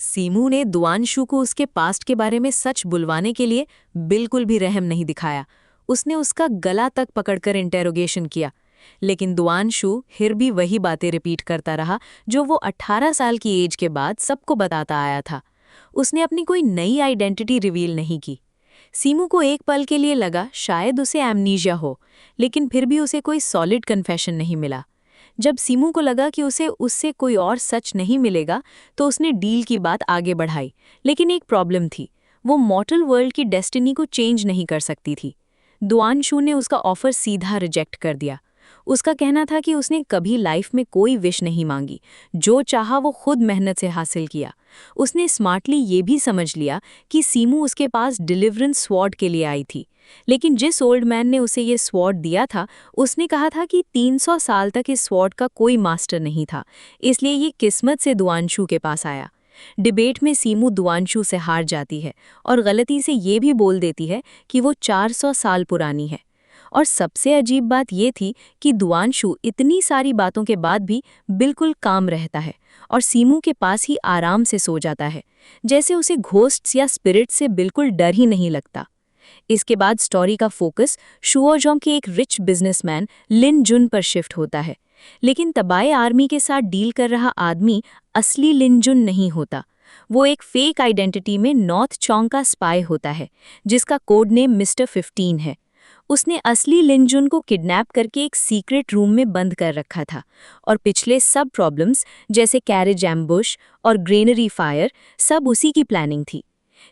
सीमू ने दुआनशु को उसके पास्ट के बारे में सच बुलवाने के लिए बिल्कुल भी रहम नहीं दिखाया। उसने उसका गला तक पकड़कर इंटेरोगेशन किया, लेकिन दुआनशु फिर भी वही बातें रिपीट करता रहा जो वो 18 साल की एज के बाद सबको बताता आया था। उसने अपनी कोई नई आइडेंटिटी रिवील नहीं की। सीमू को एक पल के लिए लगा शायद उसे एमनीजिया हो, लेकिन फिर भी उसे कोई सॉलिड कन्फेशन नहीं मिला। जब सीमू को लगा कि उसे उससे कोई और सच नहीं मिलेगा, तो उसने डील की बात आगे बढ़ाई। लेकिन एक प्रॉब्लम थी, वो मॉर्टल वर्ल्ड की डेस्टिनी को चेंज नहीं कर सकती थी। दुआनशु ने उसका ऑफर सीधा रिजेक्ट कर दिया। उसका कहना था कि उसने कभी लाइफ में कोई विश नहीं मांगी, जो चाहा वो खुद मेहनत से हासिल किया। उसने स्मार्टली ये भी समझ लिया कि सीमू उसके पास डिलीवरेंस स्वॉर्ड के लिए आई थी, लेकिन जिस ओल्ड मैन ने उसे ये स्वॉर्ड दिया था, उसने कहा था कि 300 साल तक इस स्वॉर्ड का कोई मास्टर नहीं था, इसलिए ये किस्मत से दुआनशु के पास आया। डिबेट में सीमू दुआनशु से हार जाती है और गलती से ये भी बोल देती है कि वो 400 साल पुरानी है। और सबसे अजीब बात ये थी कि दुआनशु इतनी सारी बातों के बाद भी बिल्कुल काम रहता है और सीमू के पास ही आराम से सो जाता है, जैसे उसे घोस्ट्स या स्पिरिट से बिल्कुल डर ही नहीं लगता। इसके बाद स्टोरी का फोकस शुओजोंग के एक रिच बिजनेसमैन लिन जुन पर शिफ्ट होता है, लेकिन तबाई आर्मी के साथ डील कर रहा आदमी असली लिन जुन नहीं होता। वो एक फेक आइडेंटिटी में नॉर्थ चोंग का स्पाई होता है, जिसका कोड नेम मिस्टर 15 है। उसने असली लिनजुन को किडनैप करके एक सीक्रेट रूम में बंद कर रखा था और पिछले सब प्रॉब्लम्स जैसे कैरेज एम्बुश और ग्रेनरी फायर सब उसी की प्लानिंग थी।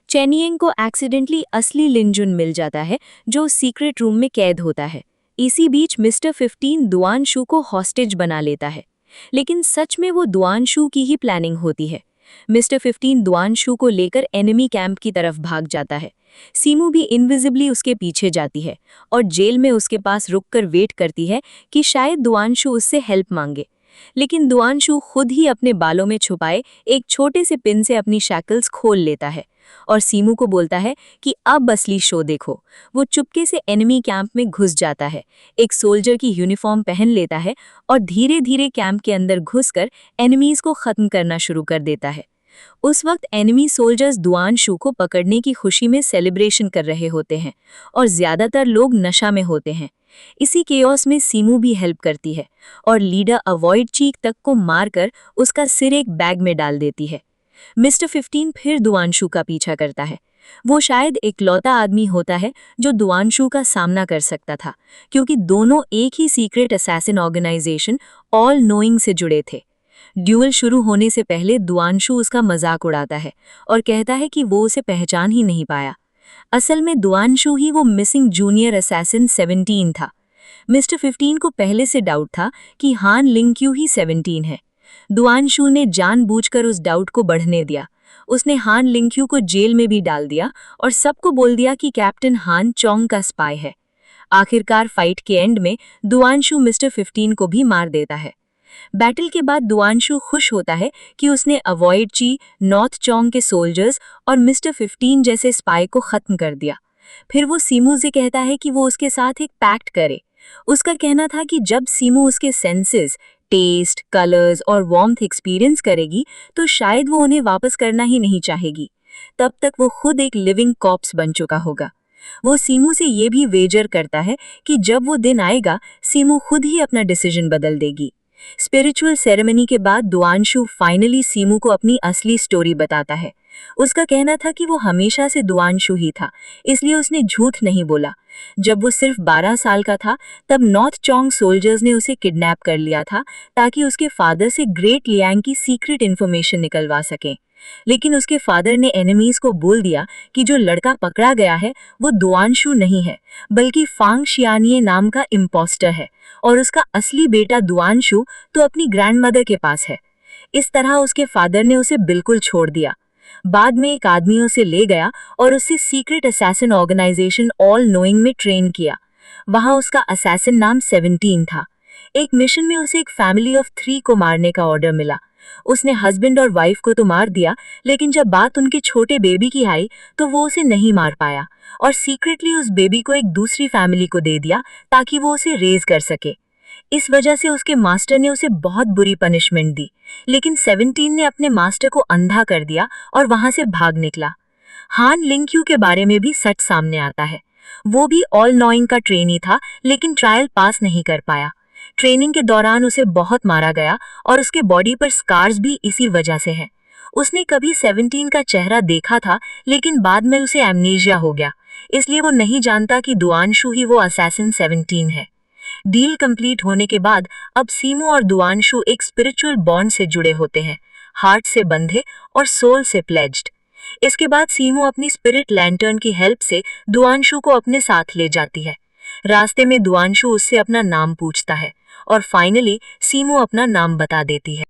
चेनियंग को एक्सीडेंटली असली लिनजुन मिल जाता है, जो उस सीक्रेट रूम में कैद होता है। इसी बीच मिस्टर 15 दुआनशु को हॉस्टेज बना लेता है, लेकिन सच में वो दुआनशु की ही प्लानिंग होती है। मिस्टर 15 दुआनशु को लेकर एनिमी कैंप की तरफ भाग जाता है। सीमू भी इनविजिबली उसके पीछे जाती है और जेल में उसके पास रुककर वेट करती है कि शायद दुआनशु उससे हेल्प मांगे। लेकिन दुआनशु खुद ही अपने बालों में छुपाए एक छोटे से पिन से अपनी शैकल्स खोल लेता है और सीमू को बोलता है कि अब असली शो देखो। वो चुपके से एनिमी कैंप में घुस जाता है, एक सोल्जर की यूनिफॉर्म पहन लेता है और धीरे धीरे कैंप के अंदर घुसकर एनिमीज को खत्म करना शुरू कर देता है। उस वक्त एनिमी सोल्जर्स दुआनशु को पकड़ने की खुशी में सेलिब्रेशन कर रहे होते हैं और ज्यादातर लोग नशा में होते हैं। इसी केओस में सीमू भी हेल्प करती है और लीडर अवॉइड चीक तक को मारकर उसका सिर एक बैग में डाल देती है। मिस्टर 15 फिर दुआनशु का पीछा करता है। वो शायद इकलौता आदमी होता है जो दुआनशु का सामना कर सकता था, क्योंकि दोनों एक ही secret assassin organisation all knowing से जुड़े थे। ड्यूअल शुरू होने से पहले दुआनशु उसका मजाक उड़ाता है और कहता है कि वो उसे पहचान ही नहीं पाया। असल में दुआनशु ही वो मिसिंग जूनियर असैसिन 17 था। मिस्टर 15 को पहले से डाउट था कि हान लिंक्यू ही 17 है। दुआनशु ने जानबूझकर उस डाउट को बढ़ने दिया। उसने हान लिंक्यू को जेल में भी डाल दिया और सबको बोल दिया कि कैप्टन हान चोंग का स्पाई है। आखिरकार फाइट के एंड में दुआनशु मिस्टर 15 को भी मार देता है। बैटल के बाद दुआनशु खुश होता है कि उसने अवॉइड ची, नॉर्थ चोंग के सोल्जर्स और मिस्टर 15 जैसे स्पाई को खत्म कर दिया। फिर वो सीमू से कहता है कि वो उसके साथ एक पैक्ट करे। उसका कहना था कि जब सीमू उसके सेंसेस, टेस्ट, कलर्स और वार्मथ एक्सपीरियंस करेगी तो शायद वो उन्हें वापस करना ही नहीं चाहेगी। तब तक वो खुद एक लिविंग कॉप्स बन चुका होगा। वो सीमू से ये भी वेजर करता है कि जब वो दिन आएगा, सीमू खुद ही अपना डिसीजन बदल देगी। स्पिरिचुअल सेरेमनी के बाद दुआनशु फाइनली सीमू को अपनी असली स्टोरी बताता है। उसका कहना था कि वो हमेशा से दुआनशु ही था, इसलिए उसने झूठ नहीं बोला। जब वो सिर्फ 12 साल का था, तब नॉर्थ चोंग सोल्जर्स ने उसे किडनैप कर लिया था ताकि उसके फादर से ग्रेट लियांग की सीक्रेट इन्फॉर्मेशन निकलवा सकें। लेकिन उसके फादर ने एनिमीज को बोल दिया कि जो लड़का पकड़ा गया है वो दुआनशु नहीं है, बल्कि फांग शियानिये नाम का इम्पोस्टर है और उसका असली बेटा दुआनशु तो अपनी ग्रैंडमदर के पास है। इस तरह उसके फादर ने उसे बिल्कुल छोड़ दिया। बाद में एक आदमी उसे ले गया और उससे secret assassin organisation all knowing में ट्रेन किया। वहां उसका असैसिन नाम 17 था। एक मिशन में उसे एक फैमिली ऑफ 3 को मारने का ऑर्डर मिला। उसने हस्बैंड और वाइफ को तो मार दिया, लेकिन जब बात उनके छोटे बेबी की आई तो वो उसे नहीं मार पाया और सीक्रेटली उस बेबी को एक दूसरी फैमिली को दे दिया ताकि वो उसे रेज कर सके। इस वजह से उसके मास्टर ने उसे बहुत बुरी पनिशमेंट दी, लेकिन 17 ने अपने मास्टर को अंधा कर दिया और वहां से भाग निकला। हान लिंक्यू के बारे में भी सच सामने आता है। वो भी ऑल नोइंग का ट्रेनी था, लेकिन ट्रायल पास नहीं कर पाया। ट्रेनिंग के दौरान उसे बहुत मारा गया और उसके बॉडी पर स्कार्स भी इसी वजह से हैं। उसने कभी 17 का चेहरा देखा था, लेकिन बाद में उसे एमनीजिया हो गया, इसलिए वो नहीं जानता कि दुआनशु ही वो असैसिन 17 है। डील कंप्लीट होने के बाद अब सीमो और दुआनशु एक स्पिरिचुअल बॉन्ड से जुड़े होते हैं, हार्ट से बंधे और सोल से प्लेज्ड। इसके बाद सीमो अपनी स्पिरिट लैंटर्न की हेल्प से दुआनशु को अपने साथ ले जाती है। रास्ते में दुआनशु उससे अपना नाम पूछता है और फाइनली सीमो अपना नाम बता देती है।